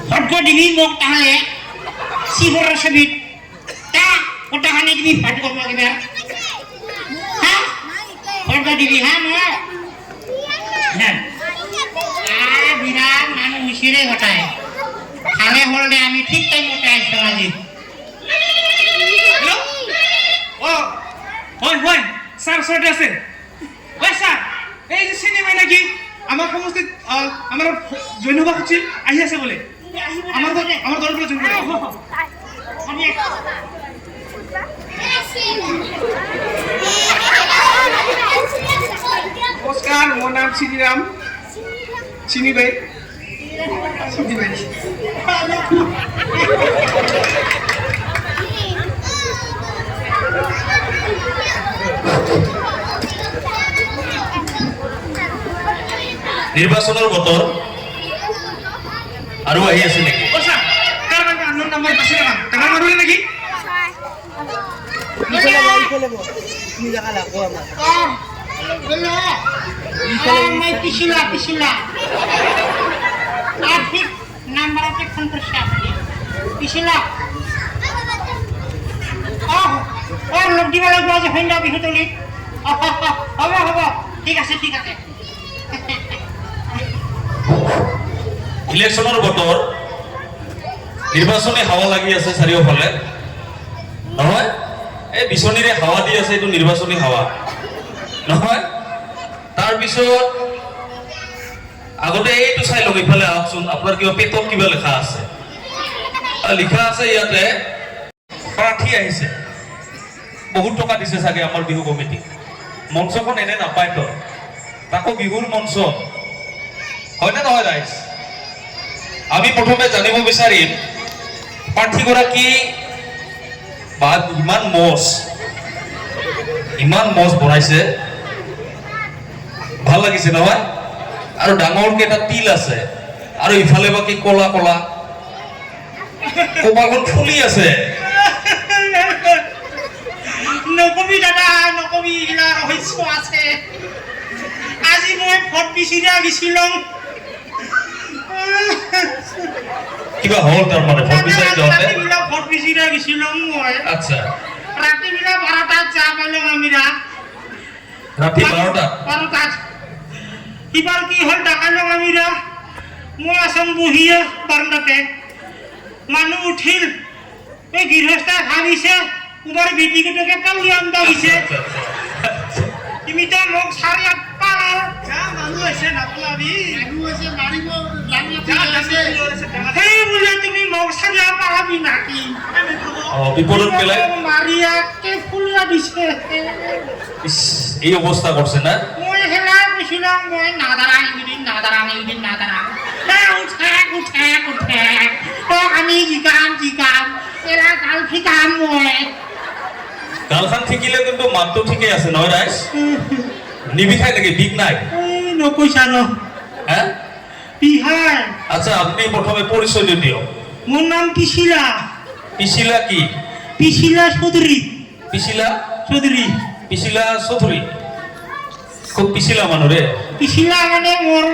Harga diri mau tahan si boros sebit, tak tahan diri pada kau lagi ber, hah? Harga diri hama, bilang anu musire hotai, hale holde ami ঠিক time hotai selaji. Hello? Oh, হয় sir ওচৰতে আছে হয় sir এই যে cinema নাকি আমাৰ সমষ্টিত আমাৰ জইন হ'ব খুজিছিল আহি আছে বোলে আমাৰ দলৰ পৰা জইন কৰিব নমস্কাৰ মোৰ নাম চিনিৰাম চিনি ভাই নিৰ্বাচনেৰ বতৰ আৰু আহি আছে নেকি ওসা কার মানে আননোন নাম্বার পাশে রাখা টাকা মারুলে নাকি ইফালে তুমি জায়গা লাগো আমার मैं पिछला ठीक नंबर पे फोन कर सकते पिछला और लोग दी वाला बाज होइंदा बिहतली हबो ठीक আছে ইলেকশনের বতর নির্বাচনী হাওয়া লাগি আছে চাৰিওফালে নহয় এই বিচনীৰে হাওয়া দি আছে এইটো নিৰ্বাচনী হাওয়া নহয় তাৰ পিছত আগতে এইটো চাই লওক ইফালে আহকচোন আপোনাৰ কিবা পেটত কিবা লেখা আছে লিখা আছে ইয়াতে প্ৰাৰ্থী আহিছে বহুত টকা দিছে চাগে আমাৰ বিহু কমিটি মঞ্চখন এনে নাপায় তো তাকো বিহুৰ মঞ্চ হয়নে নহয় ৰাইজ আমি প্ৰথমে জানিব বিচাৰিম প্ৰাৰ্থীগৰাকী বা ইমান মজ বনাইছে ভাল লাগিছে নহয় আৰু ডাঙৰকে এটা তিল আছে আৰু ইফালে বাকি কলা কপালখন ফুলি আছে নকবি দাদা নকবি ইলা ৰহস্য আছে আজি মই ভোট বিচিৰা গিছিলং কিবা হল তাৰ মানে ভোট বিচাৰি যাওঁতে ভোট বিচিৰা গিছিলং মই আচ্ছা ৰাতি বিলা 12টাত যা পাইলং আমিৰা ৰাতি 12টাত এবার কি হল ডাকালং আমিরা মই আসাম বহিয়ে বারান্দাতে মানুহ উঠিল এই গৃহস্থা ভাবিছে উবার বেটিকে পালি আনবা গিছে তুমি তো মোক সারি পালার যা মানুহ আছে নাপলাবি মানুহ আছে মারিব লাগি বলে তুমি মোক সারি পালাবি নাকি বিপদত পেলাই মারিয়া কে ফুলিয়া দিছে এই অবস্থা করছে না মই হেলা কইছিলাম মই নাদারা উঠে তো আমি জিকাম এরা কাল ঠিকাম মই গালখান ঠিকিলে কিন্তু মানটো ঠিকই আছে নহয় রাইস নিবিখাই নাকি বিক নাই এই নকইছা ন হ্যাঁ বিহার আচ্ছা আপনি প্রথমে পরিচয় দিও মোর নাম পিছিলা কি পিছিলা চৌধুরী পিছিলা চৌধুরী খুব পিছিলা মানুহ রে পিছিলা মানে মোর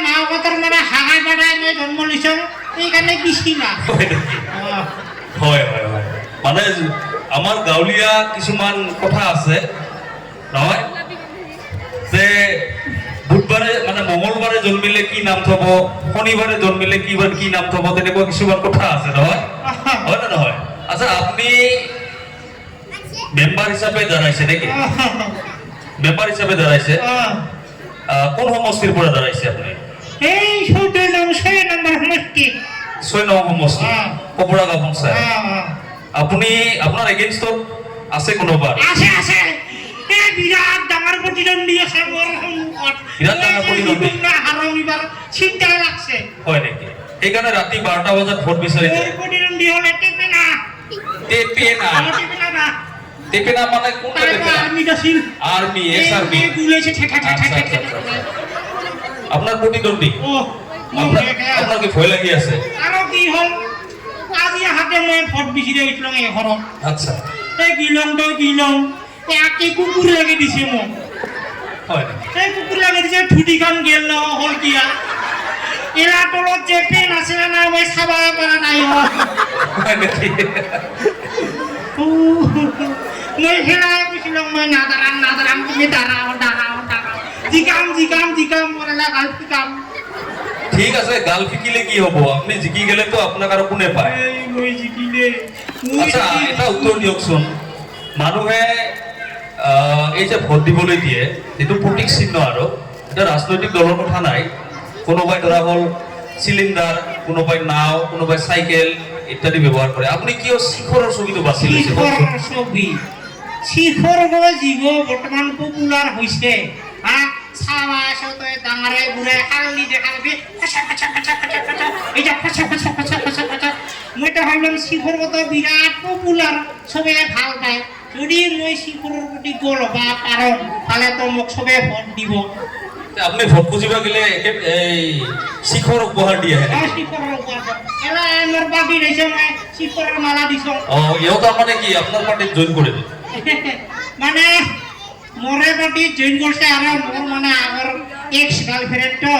মা বাবার মানে হাহাই বাড়াই মই জন্ম লৈছো এইকাৰণে পিছিলা হয় মানে আমাৰ গাঁৱলীয়া কিছুমান কথা আছে নহয় যে বুধবাৰে মানে মঙ্গলবাৰে জন্মিলে কি নাম থব শনিবাৰে জন্মিলে কি নাম থব তেনেকুৱা কিছুমান কথা আছে নহয় হয় না নহয় আচ্ছা আপনি মেম্বাৰ হিসাবে দাঁড়াইছে নাকি মেম্বাৰ হিসাবে দাঁড়াইছে কোন সমষ্টিৰ পৰা দাঁড়াইছে আপনি এই 6 নম্বৰ সমষ্টি 6 নম্বৰ সমষ্টি কপৰা গাঁও পঞ্চায়ত আপনি আপনাৰ এগেইনস্টত আছে কোনোবা আছে এই বিৰাট ডাঙৰ প্ৰতিদ্বন্দ্বী আছে মোৰ সন্মুখত বিৰাট ডাঙৰ প্ৰতিদ্বন্দ্বী না হাৰামিবাৰ চিন্তা লাগছে হয় নেকি সেইকাৰণে ৰাতি 12টা বজাত ভোট বিচাৰিছে এই প্ৰতিদ্বন্দ্বী হলে টেপেনা টেপেনা মানে কোন টেপেনা আৰ্মি এক্স আৰ্মি গুলেছে ঠেঠা আপনাৰ প্ৰতিদ্বন্দ্বী আপনাৰ কি ভয় লাগি আছে আৰু কি হল তাতে মই ভোট বিচাৰি আহিছিলোঁ এঘৰত আচ্ছা এই গিলং একে কুকুৰ লাগি দিছে মোক হয় এই কুকুৰ লাগি দিছে ধুতিখন গেল ন হ'ল কিয়া এলা তলত যে পেন আছে না নাই মই চাব পৰা নাই হয় নেকি মই হেৰাই কৈছিলোঁ মই নাদাৰাম তুমি দাঁড়াও জিকাম মৰেলা গাল শিকাম ঠিক আছে গাল ফিকিলে কি হ'ব আপুনি জিকি গেলেতো আপোনাক আৰু কোনে পায় এই মই জিকিলে আচ্ছা এটা উত্তৰ দিয়কচোন মানুহে এই যে ভোট দিবলৈ দিয়ে এইটো প্ৰতীক চিহ্ন আৰু এটা ৰাজনৈতিক দলৰ কথা নাই কোনোবাই ধৰা হ'ল চিলিণ্ডাৰ কোনোবাই নাও কোনোবাই চাইকেল ইত্যাদি ব্যৱহাৰ কৰে আপুনি কিয় শিখৰৰ ছবিটো বাছি লৈছে কওকচোন? শিখৰ জীৱ বৰ্তমান পপুলাৰ হৈছে হা চাৱা চতে ডাঙৰে বুঢ়ে খালি দেখা পাবি মইতো ভাবিলাম শিখৰ বিৰাট পপুলাৰ চবে ভাল পায় যদি মই শিখৰৰ প্ৰতি গ'ল বা পাৰোঁ পালেতো মোক চবে ভোট দিব আপুনি ভোট খুজিব গেলে এই শিখৰ উপহাৰ দিয়ে শিখৰৰ এলা মোৰ বাকী ৰৈছে মই শিখৰৰ মালা দিছোঁ ইহঁত মানে কি আপোনাৰ পাৰ্টিত জইন কৰি দিয়ে মানে মোৰে পাৰ্টিত জইন কৰিছে আৰু মোৰ মানে আগৰ এক্স গাৰ্লফ্ৰেণ্ডটো